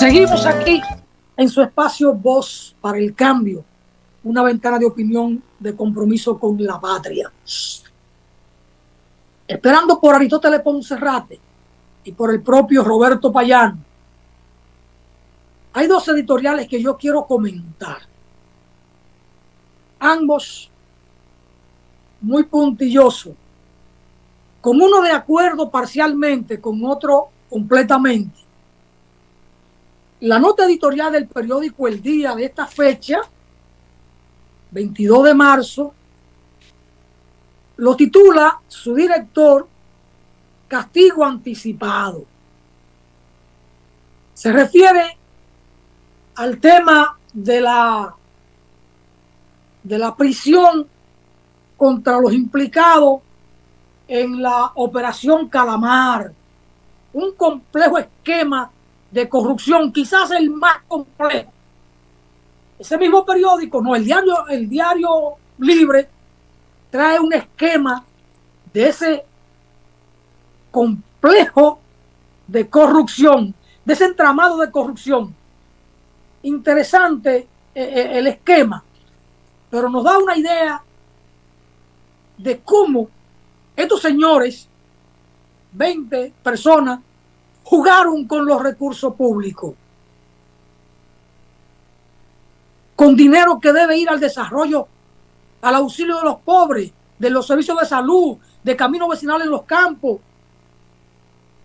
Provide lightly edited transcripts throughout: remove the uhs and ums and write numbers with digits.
Seguimos aquí en su espacio Voz para el Cambio, una ventana de opinión de compromiso con la patria. Esperando por Aristóteles Poncerrate y por el propio Roberto Payán, hay dos editoriales que yo quiero comentar. Ambos muy puntillosos, con uno de acuerdo parcialmente, con otro completamente. La nota editorial del periódico El Día de esta fecha, 22 de marzo, lo titula su director Castigo Anticipado. Se refiere al tema de la prisión contra los implicados en la Operación Calamar, un complejo esquema de corrupción, quizás el más complejo. Ese mismo periódico, no, el diario Libre, trae un esquema de ese complejo de corrupción, de ese entramado de corrupción. Interesante el esquema, pero nos da una idea de cómo estos señores, 20 personas, jugaron con los recursos públicos, con dinero que debe ir al desarrollo, al auxilio de los pobres, de los servicios de salud, de caminos vecinales en los campos.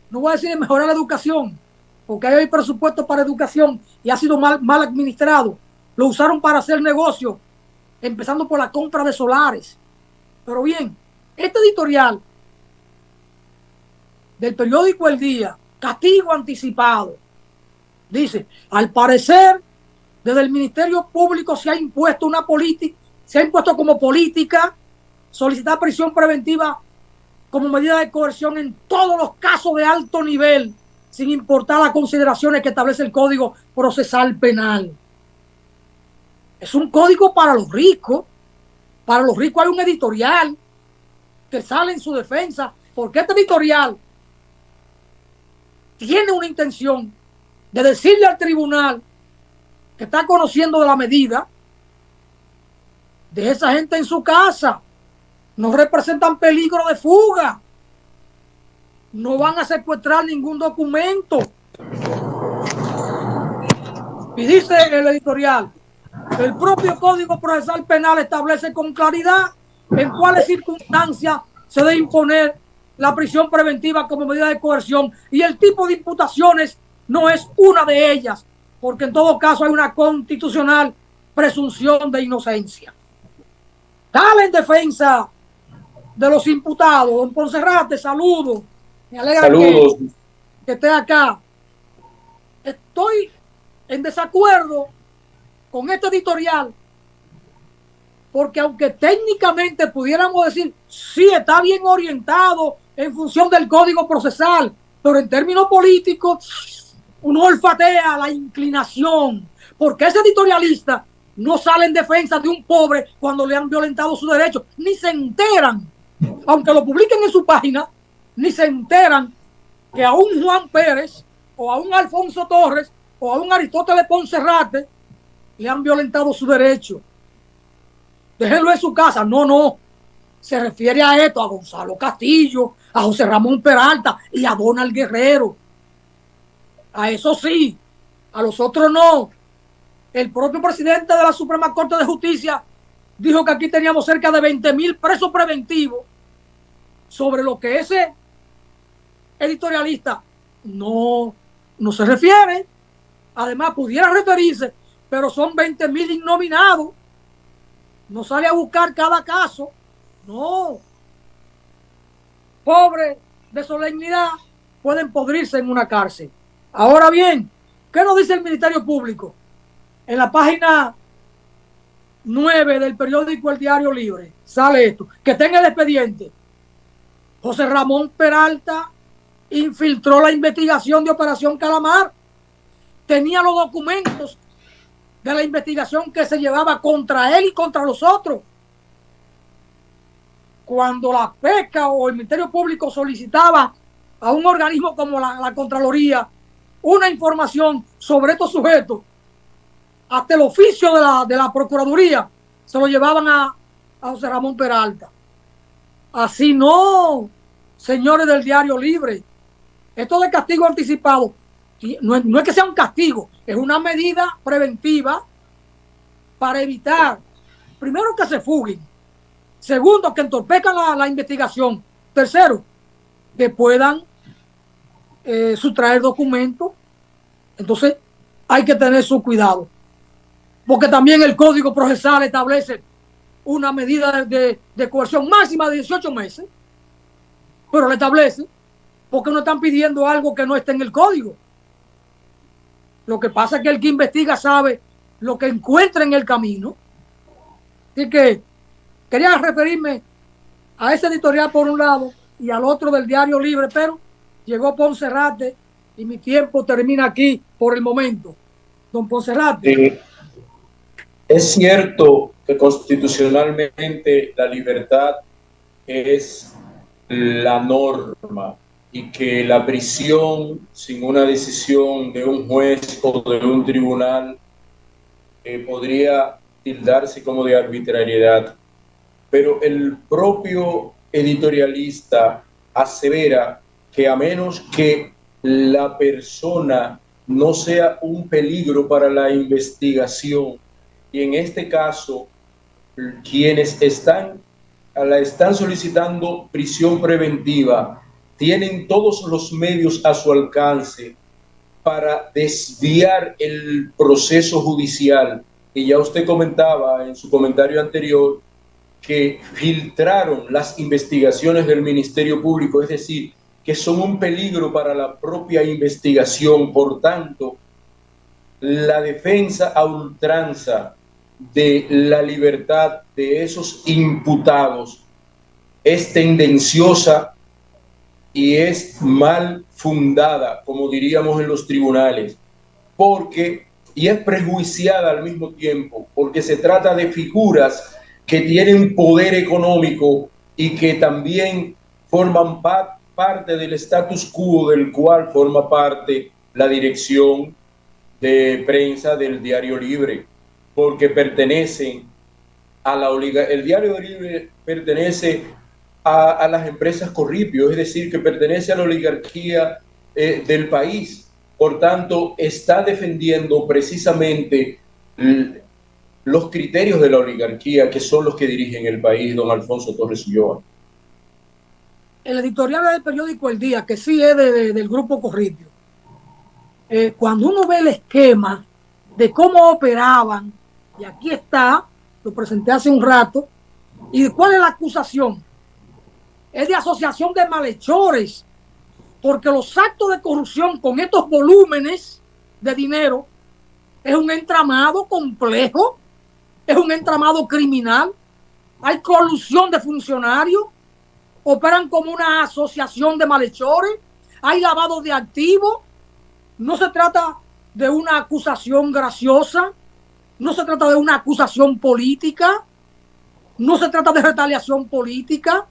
No voy a decir de mejorar la educación, porque hay presupuesto para educación y ha sido mal administrado. Lo usaron para hacer negocios, empezando por la compra de solares. Pero bien, este editorial del periódico El Día, Castigo Anticipado, dice: al parecer, desde el Ministerio Público se ha impuesto una política, se ha impuesto como política solicitar prisión preventiva como medida de coerción en todos los casos de alto nivel, sin importar las consideraciones que establece el Código Procesal Penal. Es un código para los ricos. Para los ricos hay un editorial que sale en su defensa, porque este editorial tiene una intención de decirle al tribunal que está conociendo de la medida, de esa gente en su casa, no representan peligro de fuga, no van a secuestrar ningún documento. Y dice el editorial: el propio Código Procesal Penal establece con claridad en cuáles circunstancias se debe imponer la prisión preventiva como medida de coerción, y el tipo de imputaciones no es una de ellas, porque en todo caso hay una constitucional presunción de inocencia. Dale en defensa de los imputados. Don Poncerrate, saludo. Me alegra que esté acá. Estoy en desacuerdo con este editorial, porque aunque técnicamente pudiéramos decir, sí, está bien orientado en función del Código Procesal, pero en términos políticos uno olfatea la inclinación, porque ese editorialista no sale en defensa de un pobre cuando le han violentado sus derechos, ni se enteran, aunque lo publiquen en su página, ni se enteran que a un Juan Pérez o a un Alfonso Torres o a un Aristóteles Poncerrate le han violentado su derecho. Déjenlo en su casa. No. Se refiere a esto, a Gonzalo Castillo, a José Ramón Peralta y a Donald Guerrero. A eso sí, a los otros no. El propio presidente de la Suprema Corte de Justicia dijo que aquí teníamos cerca de 20,000 presos preventivos, sobre lo que ese editorialista no se refiere. Además, pudiera referirse, pero son 20,000 innominados. No sale a buscar cada caso. No. Pobres de solemnidad pueden podrirse en una cárcel. Ahora bien, ¿qué nos dice el Ministerio Público? En la página 9 del periódico El Diario Libre sale esto, que está en el expediente: José Ramón Peralta infiltró la investigación de Operación Calamar, tenía los documentos de la investigación que se llevaba contra él y contra los otros. Cuando la PECA o el Ministerio Público solicitaba a un organismo como la Contraloría una información sobre estos sujetos, hasta el oficio de la Procuraduría se lo llevaban a José Ramón Peralta. Así no, señores del Diario Libre. Esto de castigo anticipado no es que sea un castigo, es una medida preventiva para evitar, primero, que se fuguen, segundo, que entorpezcan la investigación, tercero, que puedan sustraer documentos. Entonces hay que tener su cuidado, porque también el Código Procesal establece una medida de coerción máxima de 18 meses, pero lo establece porque no están pidiendo algo que no esté en el código. Lo que pasa es que el que investiga sabe lo que encuentra en el camino. Así que quería referirme a ese editorial por un lado y al otro del Diario Libre, pero llegó Poncerrate y mi tiempo termina aquí por el momento. Don Poncerrate. Es cierto que constitucionalmente la libertad es la norma y que la prisión sin una decisión de un juez o de un tribunal podría tildarse como de arbitrariedad. Pero el propio editorialista asevera que a menos que la persona no sea un peligro para la investigación, y en este caso quienes la están solicitando prisión preventiva tienen todos los medios a su alcance para desviar el proceso judicial. Y ya usted comentaba en su comentario anterior que filtraron las investigaciones del Ministerio Público, es decir, que son un peligro para la propia investigación. Por tanto, la defensa a ultranza de la libertad de esos imputados es tendenciosa y es mal fundada, como diríamos en los tribunales, y es prejuiciada al mismo tiempo, porque se trata de figuras que tienen poder económico y que también forman parte del status quo del cual forma parte la dirección de prensa del Diario Libre, porque pertenecen a la oligarquía. El Diario Libre pertenece a las empresas Corripio, es decir, que pertenece a la oligarquía del país. Por tanto, está defendiendo precisamente los criterios de la oligarquía, que son los que dirigen el país, don Alfonso Torres Ulloa. El editorial del periódico El Día, que sí es del grupo Corripio, cuando uno ve el esquema de cómo operaban, y aquí está, lo presenté hace un rato, y cuál es la acusación, es de asociación de malhechores, porque los actos de corrupción con estos volúmenes de dinero es un entramado complejo, es un entramado criminal, hay colusión de funcionarios, operan como una asociación de malhechores, hay lavado de activos. No se trata de una acusación graciosa, no se trata de una acusación política, no se trata de retaliación política,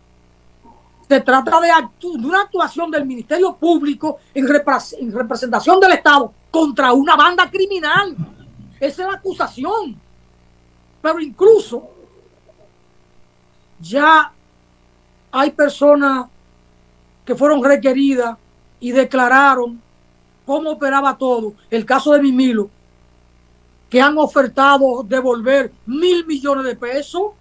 se trata de una actuación del Ministerio Público en representación del Estado contra una banda criminal. Esa es la acusación. Pero incluso ya hay personas que fueron requeridas y declararon cómo operaba todo. El caso de Mimilo, que han ofertado devolver 1.000 millones de pesos,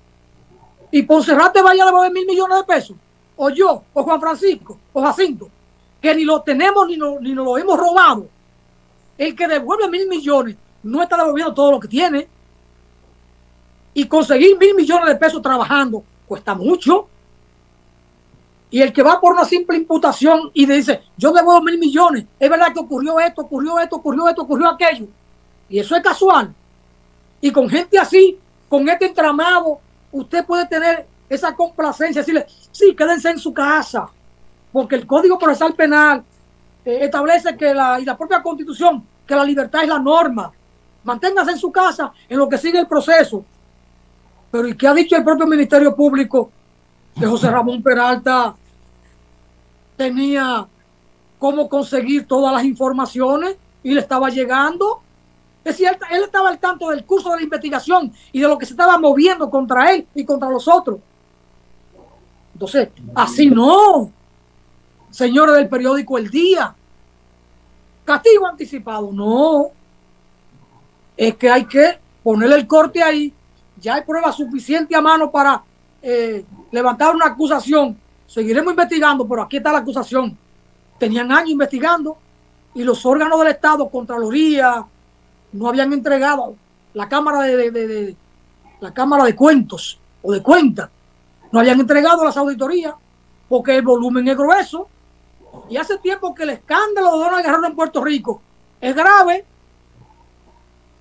y Poncerrate vaya a devolver 1.000 millones de pesos, o yo, o Juan Francisco, o Jacinto, que ni lo tenemos ni nos lo hemos robado. El que devuelve 1.000 millones no está devolviendo todo lo que tiene, y conseguir 1.000 millones de pesos trabajando cuesta mucho. Y el que va por una simple imputación y dice, yo devuelvo 1.000 millones, es verdad que ocurrió esto, ocurrió aquello. Y eso es casual. Y con gente así, con este entramado, usted puede tener esa complacencia, decirle, sí, quédense en su casa, porque el Código Procesal Penal establece que y la propia Constitución, que la libertad es la norma. Manténgase en su casa en lo que sigue el proceso. Pero ¿y qué ha dicho el propio Ministerio Público? Que José Ramón Peralta tenía cómo conseguir todas las informaciones y le estaba llegando. Es decir, él estaba al tanto del curso de la investigación y de lo que se estaba moviendo contra él y contra los otros. Entonces, así no, señores del periódico El Día. Castigo anticipado, no. Es que hay que ponerle el corte ahí. Ya hay pruebas suficientes a mano para levantar una acusación. Seguiremos investigando, pero aquí está la acusación. Tenían años investigando y los órganos del Estado, Contraloría, no habían entregado la Cámara la Cámara de Cuentos o de Cuentas, no habían entregado las auditorías porque el volumen es grueso. Y hace tiempo que el escándalo de Donald Guerrero en Puerto Rico es grave.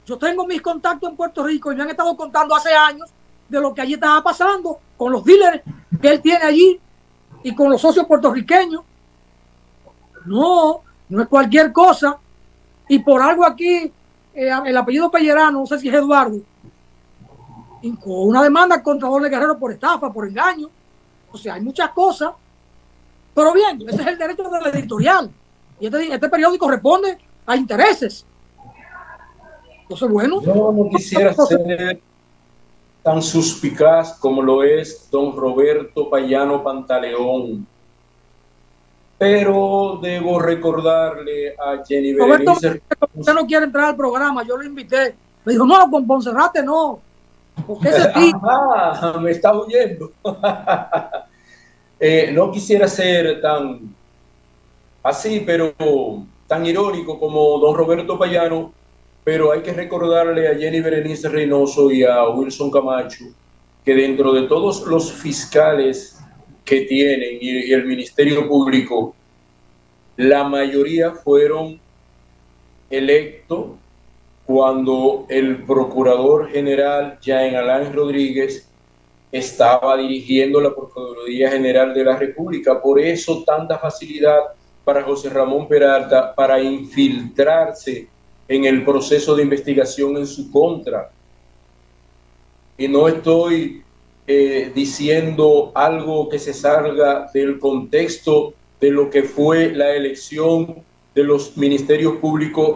Yo tengo mis contactos en Puerto Rico y me han estado contando hace años de lo que allí estaba pasando con los dealers que él tiene allí y con los socios puertorriqueños. No, no es cualquier cosa. Y por algo aquí, el apellido Pellerano, no sé si es Eduardo, con una demanda contra Donald Guerrero por estafa, por engaño. O sea, hay muchas cosas. Pero bien, ese es el derecho de la editorial. Y este periódico responde a intereses. Entonces, bueno. Yo no quisiera ser tan suspicaz como lo es don Roberto Payano Pantaleón, pero debo recordarle a Jenny Berenice. Usted no quiere entrar al programa, yo lo invité. Me dijo, no, con Poncerrate no. Porque ese tipo... me está huyendo. No quisiera ser tan así, pero tan irónico como don Roberto Payano, pero hay que recordarle a Jenny Berenice Reynoso y a Wilson Camacho que dentro de todos los fiscales que tienen y el Ministerio Público, la mayoría fueron electos cuando el Procurador General Jean Alain Rodríguez estaba dirigiendo la Procuraduría General de la República. Por eso tanta facilidad para José Ramón Peralta para infiltrarse en el proceso de investigación en su contra. Y no estoy diciendo algo que se salga del contexto de lo que fue la elección de los ministerios públicos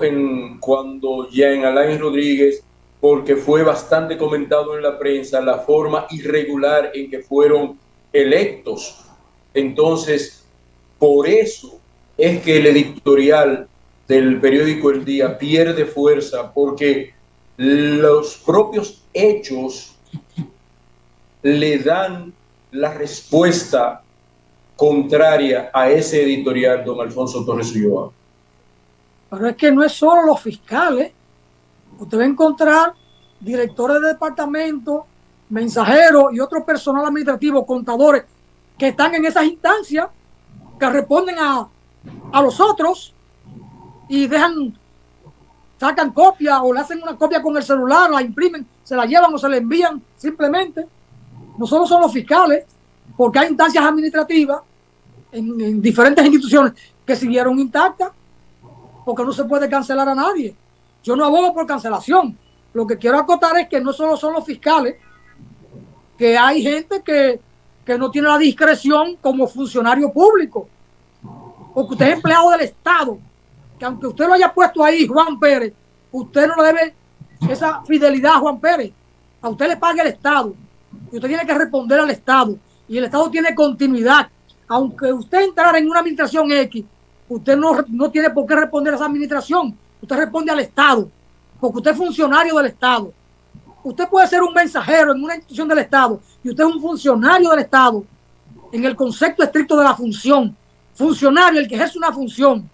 cuando Jean Alain Rodríguez, porque fue bastante comentado en la prensa la forma irregular en que fueron electos. Entonces, por eso es que el editorial del periódico El Día pierde fuerza, porque los propios hechos le dan la respuesta contraria a ese editorial, don Alfonso Torres Ulloa. Pero es que no es solo los fiscales. Usted va a encontrar directores de departamento, mensajeros y otro personal administrativo, contadores, que están en esas instancias, que responden a los otros y sacan copia o le hacen una copia con el celular, la imprimen, se la llevan o se la envían simplemente. No solo son los fiscales, porque hay instancias administrativas en diferentes instituciones que siguieron intactas, porque no se puede cancelar a nadie. Yo no abogo por cancelación. Lo que quiero acotar es que no solo son los fiscales, que hay gente que no tiene la discreción como funcionario público, porque usted es empleado del Estado, que aunque usted lo haya puesto ahí, Juan Pérez, usted no le debe esa fidelidad a Juan Pérez. A usted le paga el Estado y usted tiene que responder al Estado, y el Estado tiene continuidad. Aunque usted entrara en una administración X, usted no tiene por qué responder a esa administración. Usted responde al Estado, porque usted es funcionario del Estado. Usted puede ser un mensajero en una institución del Estado y usted es un funcionario del Estado en el concepto estricto de la función. Funcionario, el que ejerce una función.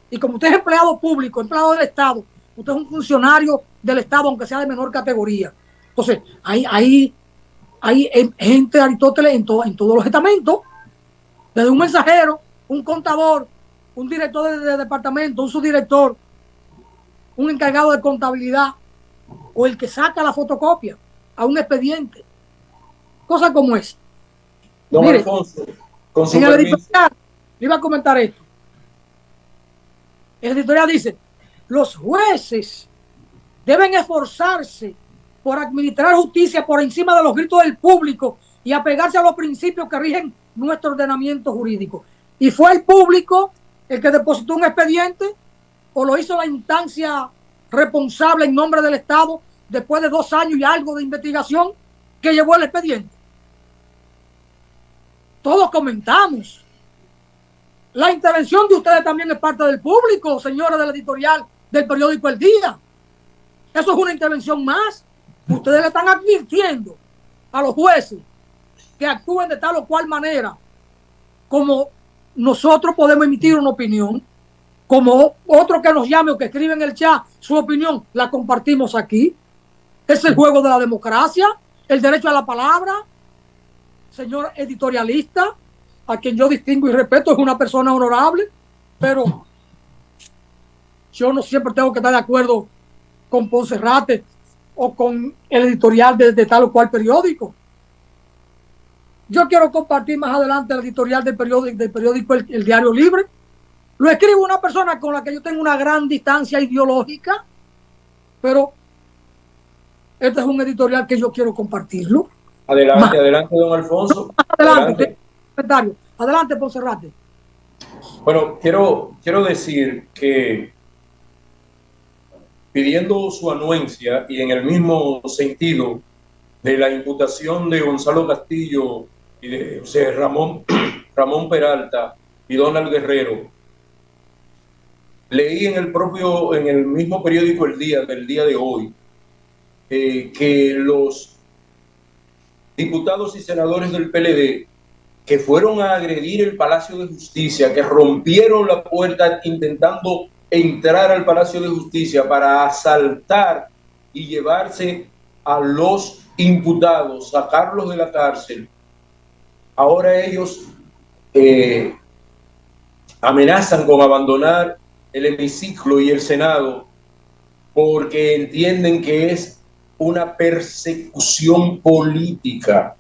Y como usted es empleado público, empleado del Estado, usted es un funcionario del Estado, aunque sea de menor categoría. Entonces, hay gente de Aristóteles en todos los estamentos, desde un mensajero, un contador, un director de departamento, un subdirector, un encargado de contabilidad, o el que saca la fotocopia a un expediente. Cosas como esa. Don Mire, Alfonso, con su en el editorial, le iba a comentar esto. El editorial dice: los jueces deben esforzarse por administrar justicia por encima de los gritos del público y apegarse a los principios que rigen nuestro ordenamiento jurídico. Y fue el público el que depositó un expediente o lo hizo la instancia responsable en nombre del Estado después de 2 años y algo de investigación que llevó el expediente? Todos comentamos. La intervención de ustedes también es parte del público, señores del editorial del periódico El Día. Eso es una intervención más. Ustedes le están advirtiendo a los jueces que actúen de tal o cual manera, como nosotros podemos emitir una opinión, como otro que nos llame o que escribe en el chat su opinión, la compartimos aquí. Es el juego de la democracia, el derecho a la palabra. Señor editorialista, a quien yo distingo y respeto, es una persona honorable, pero yo no siempre tengo que estar de acuerdo con Ponserrate o con el editorial de tal o cual periódico. Yo quiero compartir más adelante el editorial del periódico el Diario Libre. Lo escribe una persona con la que yo tengo una gran distancia ideológica, pero este es un editorial que yo quiero compartirlo. Adelante, adelante, don Alfonso. Adelante. Adelante, Ponserrate. Bueno, quiero decir que pidiendo su anuencia y en el mismo sentido de la imputación de Gonzalo Castillo y de Ramón Peralta y Donald Guerrero, leí en el mismo periódico El Día del día de hoy que los diputados y senadores del PLD que fueron a agredir el Palacio de Justicia, que rompieron la puerta intentando entrar al Palacio de Justicia para asaltar y llevarse a los imputados, sacarlos de la cárcel, ahora ellos amenazan con abandonar el hemiciclo y el Senado porque entienden que es una persecución política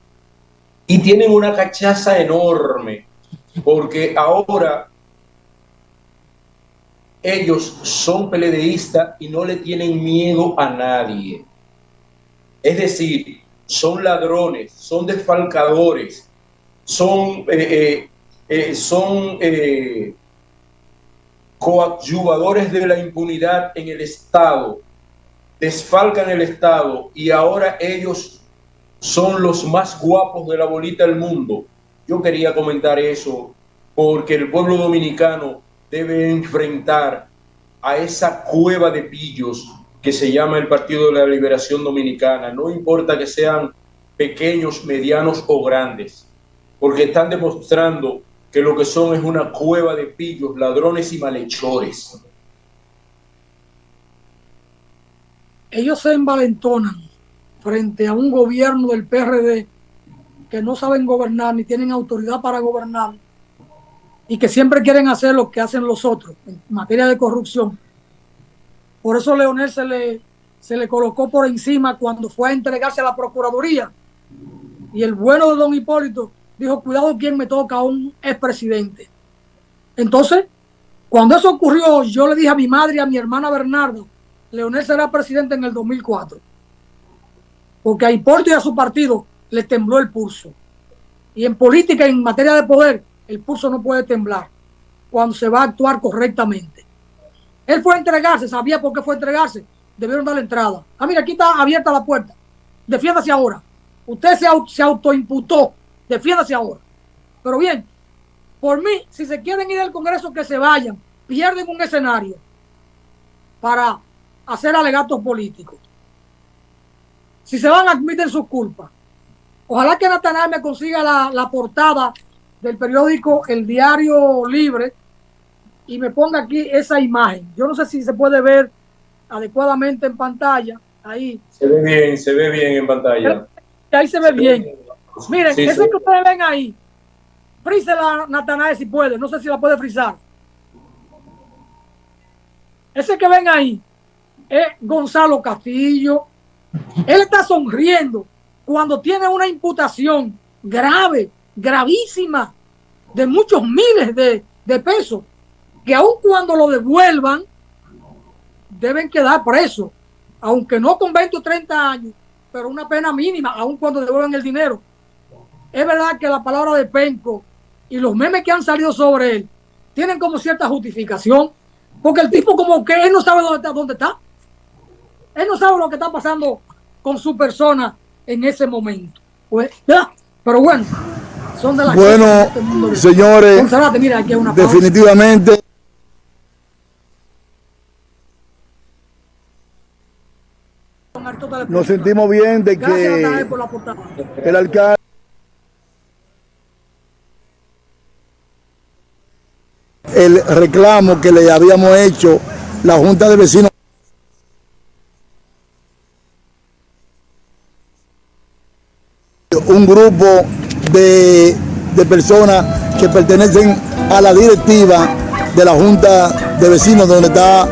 y tienen una cachaza enorme porque ahora ellos son PLDistas y no le tienen miedo a nadie. Es decir, son ladrones, son desfalcadores, son coadyuvadores de la impunidad en el Estado, desfalcan el Estado y ahora ellos son los más guapos de la bolita del mundo. Yo quería comentar eso porque el pueblo dominicano debe enfrentar a esa cueva de pillos que se llama el Partido de la Liberación Dominicana. No importa que sean pequeños, medianos o grandes, porque están demostrando que lo que son es una cueva de pillos, ladrones y malhechores. Ellos se envalentonan frente a un gobierno del PRD que no saben gobernar ni tienen autoridad para gobernar y que siempre quieren hacer lo que hacen los otros en materia de corrupción. Por eso Leonel se le colocó por encima cuando fue a entregarse a la Procuraduría. Y el bueno de don Hipólito dijo, cuidado quién me toca a un expresidente. Entonces, cuando eso ocurrió, yo le dije a mi madre y a mi hermana Bernardo, Leonel será presidente en el 2004. Porque a Hipólito y a su partido le tembló el pulso. Y en política, en materia de poder, el pulso no puede temblar cuando se va a actuar correctamente. Él fue a entregarse, sabía por qué fue a entregarse, debieron darle entrada. Ah, mira, aquí está abierta la puerta. Defiéndase ahora. Usted se autoimputó. Defiéndase ahora. Pero bien, por mí, si se quieren ir al Congreso, que se vayan. Pierden un escenario para hacer alegatos políticos. Si se van, admiten sus culpas. Ojalá que Natanael me consiga la portada del periódico El Diario Libre y me ponga aquí esa imagen. Yo no sé si se puede ver adecuadamente en pantalla. Ahí. Se ve bien en pantalla. Ahí se ve bien. Miren, sí, ese que ustedes ven ahí, frísela, Natanael, si puede. No sé si la puede frizar. Ese que ven ahí es Gonzalo Castillo. Él está sonriendo cuando tiene una imputación grave, gravísima, de muchos miles de pesos, que aun cuando lo devuelvan, deben quedar presos, aunque no con 20 o 30 años, pero una pena mínima, aun cuando devuelvan el dinero. Es verdad que la palabra de Penco y los memes que han salido sobre él tienen como cierta justificación, porque el tipo como que él no sabe dónde está. Él no sabe lo que está pasando con su persona en ese momento. Pues, ya, pero bueno, son de las bueno, cosas de este mundo. Señores, Gonzálate, mira, aquí hay una definitivamente nos sentimos bien de que el alcalde el reclamo que le habíamos hecho la Junta de Vecinos un grupo de personas que pertenecen a la directiva de la Junta de Vecinos donde está